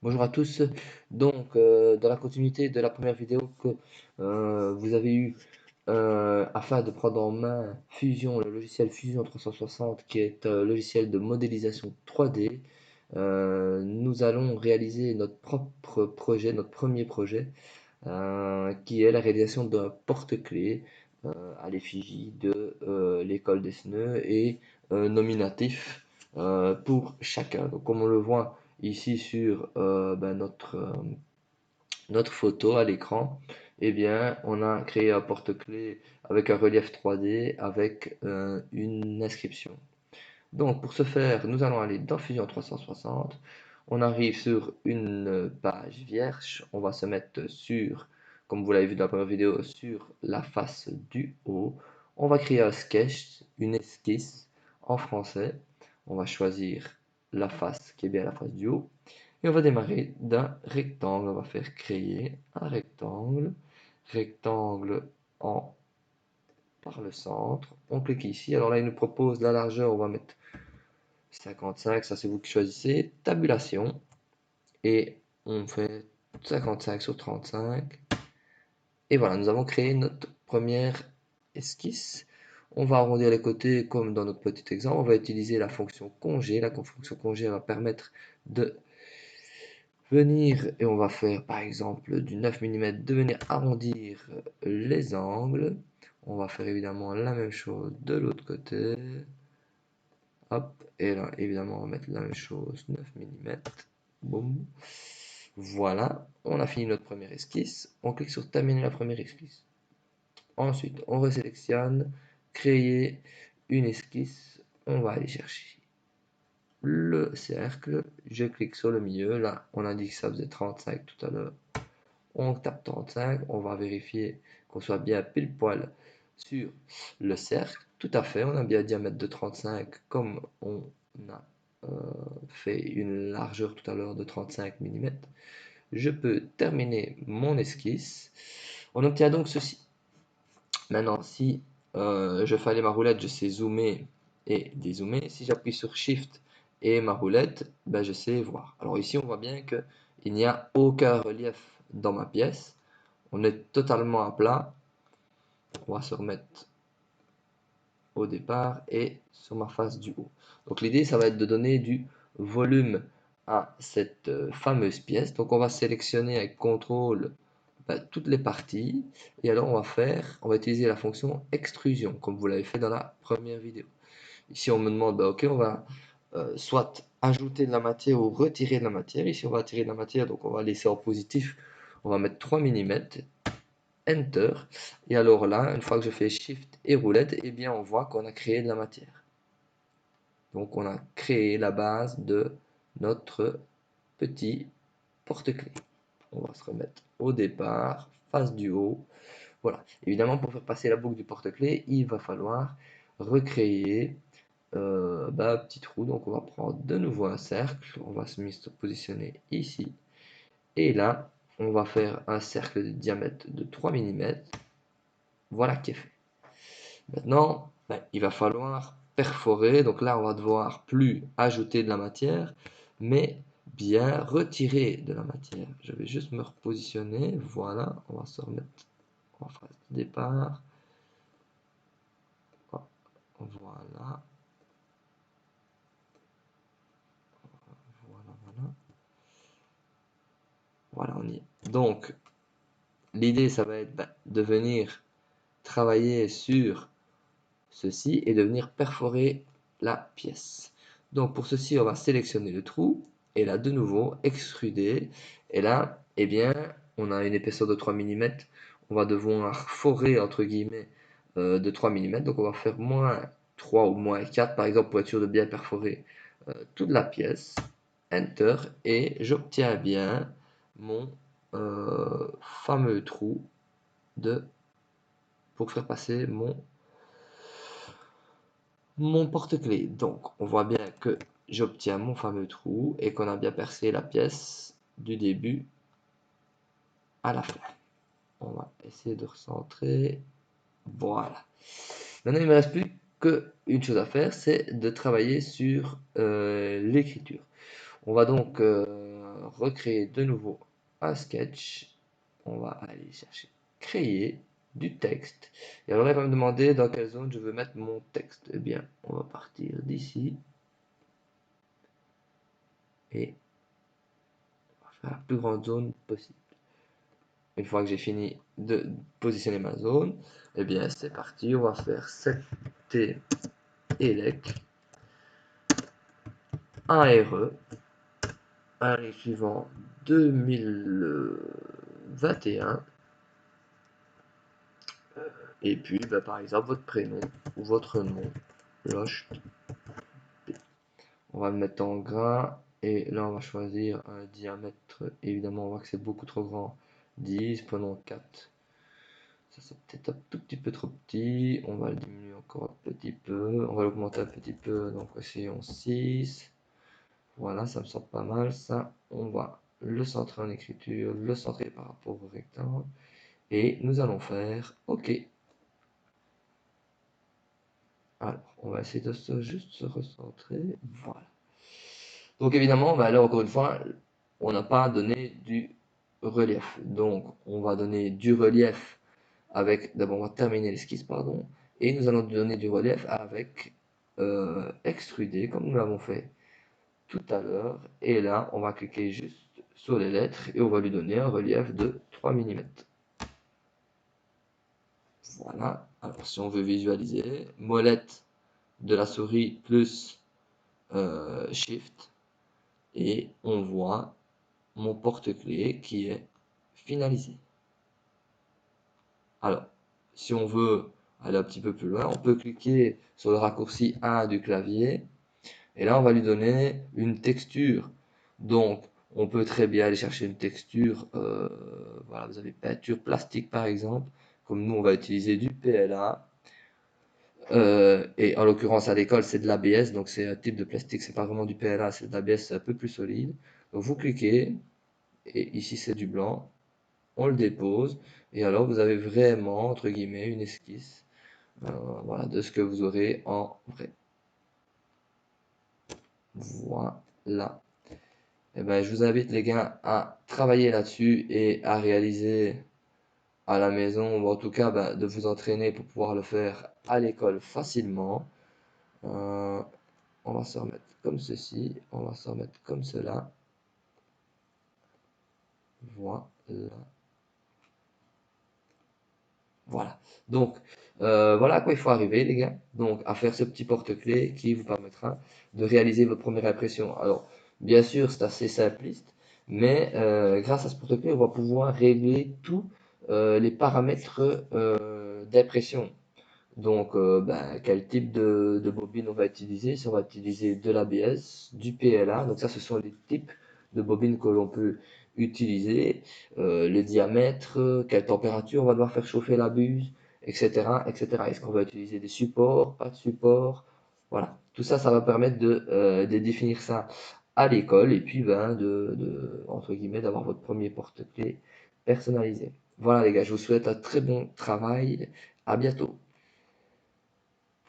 Bonjour à tous. Donc, dans la continuité de la première vidéo que vous avez eue afin de prendre en main Fusion, le logiciel Fusion 360, qui est un logiciel de modélisation 3D, nous allons réaliser notre propre projet, notre premier projet, qui est la réalisation d'un porte-clés à l'effigie de l'école des SNE et nominatif pour chacun. Donc, comme on le voit ici sur notre photo à l'écran, eh bien, on a créé un porte-clés avec un relief 3D avec une inscription. Donc, pour ce faire, nous allons aller dans Fusion 360. On arrive sur une page vierge. On va se mettre sur, comme vous l'avez vu dans la première vidéo, sur la face du haut. On va créer un sketch, une esquisse en français. On va choisir la face qui est bien la face du haut. Et on va démarrer d'un rectangle. On va faire créer un rectangle. Rectangle en par le centre. On clique ici. Alors là, il nous propose la largeur. On va mettre 55, ça c'est vous qui choisissez. Tabulation. Et on fait 55 sur 35. Et voilà, nous avons créé notre première esquisse. On va arrondir les côtés comme dans notre petit exemple. On va utiliser la fonction congé. La fonction congé va permettre de venir, et on va faire par exemple du 9 mm, de venir arrondir les angles. On va faire évidemment la même chose de l'autre côté. Hop, et là, évidemment, on va mettre la même chose, 9 mm. Boum. Voilà, on a fini notre première esquisse. On clique sur terminer la première esquisse. Ensuite, on resélectionne, créer une esquisse. On va aller chercher le cercle. Je clique sur le milieu. Là, on a dit que ça faisait 35 tout à l'heure. On tape 35. On va vérifier qu'on soit bien pile poil sur le cercle. Tout à fait, on a bien un diamètre de 35 comme on a fait une largeur tout à l'heure de 35 mm. Je peux terminer mon esquisse. On obtient donc ceci. Maintenant, si je fais aller ma roulette, je sais zoomer et dézoomer. Si j'appuie sur Shift et ma roulette, ben, je sais voir. Alors ici, on voit bien qu'il n'y a aucun relief dans ma pièce. On est totalement à plat. On va se remettre au départ et sur ma face du haut. Donc l'idée, ça va être de donner du volume à cette fameuse pièce. Donc on va sélectionner avec CTRL toutes les parties et alors on va utiliser la fonction extrusion comme vous l'avez fait dans la première vidéo. Ici on me demande, ok, on va soit ajouter de la matière ou retirer de la matière. Ici on va retirer de la matière, donc on va laisser en positif, on va mettre 3 mm. Enter. Et alors là, une fois que je fais Shift et roulette, eh bien on voit qu'on a créé de la matière. Donc on a créé la base de notre petit porte-clés. On va se remettre au départ, face du haut. Voilà. Évidemment, pour faire passer la boucle du porte-clés, il va falloir recréer un petit trou. Donc on va prendre de nouveau un cercle. On va se positionner ici. Et là, on va faire un cercle de diamètre de 3 mm. Voilà qui est fait. Maintenant, il va falloir perforer. Donc là, on va devoir plus ajouter de la matière, mais bien retirer de la matière. Je vais juste me repositionner. Voilà, on va se remettre en phase de départ. Voilà, voilà. Voilà, on y est. Donc, l'idée, ça va être de venir travailler sur ceci et de venir perforer la pièce. Donc pour ceci, on va sélectionner le trou et là de nouveau extruder. Et là, eh bien, on a une épaisseur de 3 mm. On va devoir forer entre guillemets de 3 mm. Donc on va faire moins 3 ou moins 4 par exemple pour être sûr de bien perforer toute la pièce. Enter et j'obtiens bien mon fameux trou pour faire passer mon porte-clés. Donc, on voit bien que j'obtiens mon fameux trou et qu'on a bien percé la pièce du début à la fin. On va essayer de recentrer. Voilà. Maintenant, il ne me reste plus qu'une chose à faire, c'est de travailler sur l'écriture. On va donc recréer de nouveau un sketch. On va aller chercher créer du texte. Et alors, il va me demander dans quelle zone je veux mettre mon texte. Eh bien, on va partir d'ici et on va faire la plus grande zone possible. Une fois que j'ai fini de positionner ma zone, eh bien, c'est parti. On va faire 7T elec 1 RE, année suivant 2021. Et puis, bah, par exemple, votre prénom ou votre nom, Loche. On va le mettre en gras. Et là, on va choisir un diamètre. Évidemment, on voit que c'est beaucoup trop grand. 10, prenons 4. Ça, c'est peut-être un tout petit peu trop petit. On va le diminuer encore un petit peu. On va l'augmenter un petit peu. Donc, essayons 6. Voilà, ça me semble pas mal. Ça, on va le centrer en écriture, le centrer par rapport au rectangle. Et nous allons faire OK. Alors, on va essayer de juste se recentrer. Voilà. Donc évidemment, bah, là encore une fois, on n'a pas donné du relief. Donc on va donner du relief avec, d'abord on va terminer l'esquisse, pardon, et nous allons donner du relief avec extruder, comme nous l'avons fait tout à l'heure. Et là, on va cliquer juste sur les lettres et on va lui donner un relief de 3 mm. Voilà. Alors si on veut visualiser, molette de la souris plus Shift, et on voit mon porte-clés qui est finalisé. Alors, si on veut aller un petit peu plus loin, on peut cliquer sur le raccourci 1 du clavier et là on va lui donner une texture. Donc, on peut très bien aller chercher une texture, voilà, vous avez peinture plastique par exemple, comme nous on va utiliser du PLA. Et en l'occurrence à l'école c'est de l'ABS, donc c'est un type de plastique, c'est pas vraiment du PLA, c'est de l'ABS, c'est un peu plus solide. Donc vous cliquez, et ici c'est du blanc, on le dépose, et alors vous avez vraiment, entre guillemets, une esquisse voilà, de ce que vous aurez en vrai. Voilà. Et ben, je vous invite les gars à travailler là-dessus et à réaliser à la maison, ou en tout cas ben, de vous entraîner pour pouvoir le faire à l'école facilement. Euh, on va se remettre comme ceci, on va se remettre comme cela. Voilà. Voilà. Donc, voilà à quoi il faut arriver, les gars. Donc, à faire ce petit porte-clés qui vous permettra de réaliser votre première impression. Alors, bien sûr, c'est assez simpliste, mais grâce à ce porte-clés, on va pouvoir régler tous les paramètres d'impression. Donc, ben, quel type de bobine on va utiliser? Si on va utiliser de l'ABS, du PLA, donc ça, ce sont les types de bobines que l'on peut utiliser, le diamètre, quelle température on va devoir faire chauffer la buse, etc., etc. Est-ce qu'on va utiliser des supports, pas de supports? Voilà, tout ça, ça va permettre de définir ça à l'école et puis ben, entre guillemets, d'avoir votre premier porte-clés personnalisé. Voilà les gars, je vous souhaite un très bon travail, à bientôt.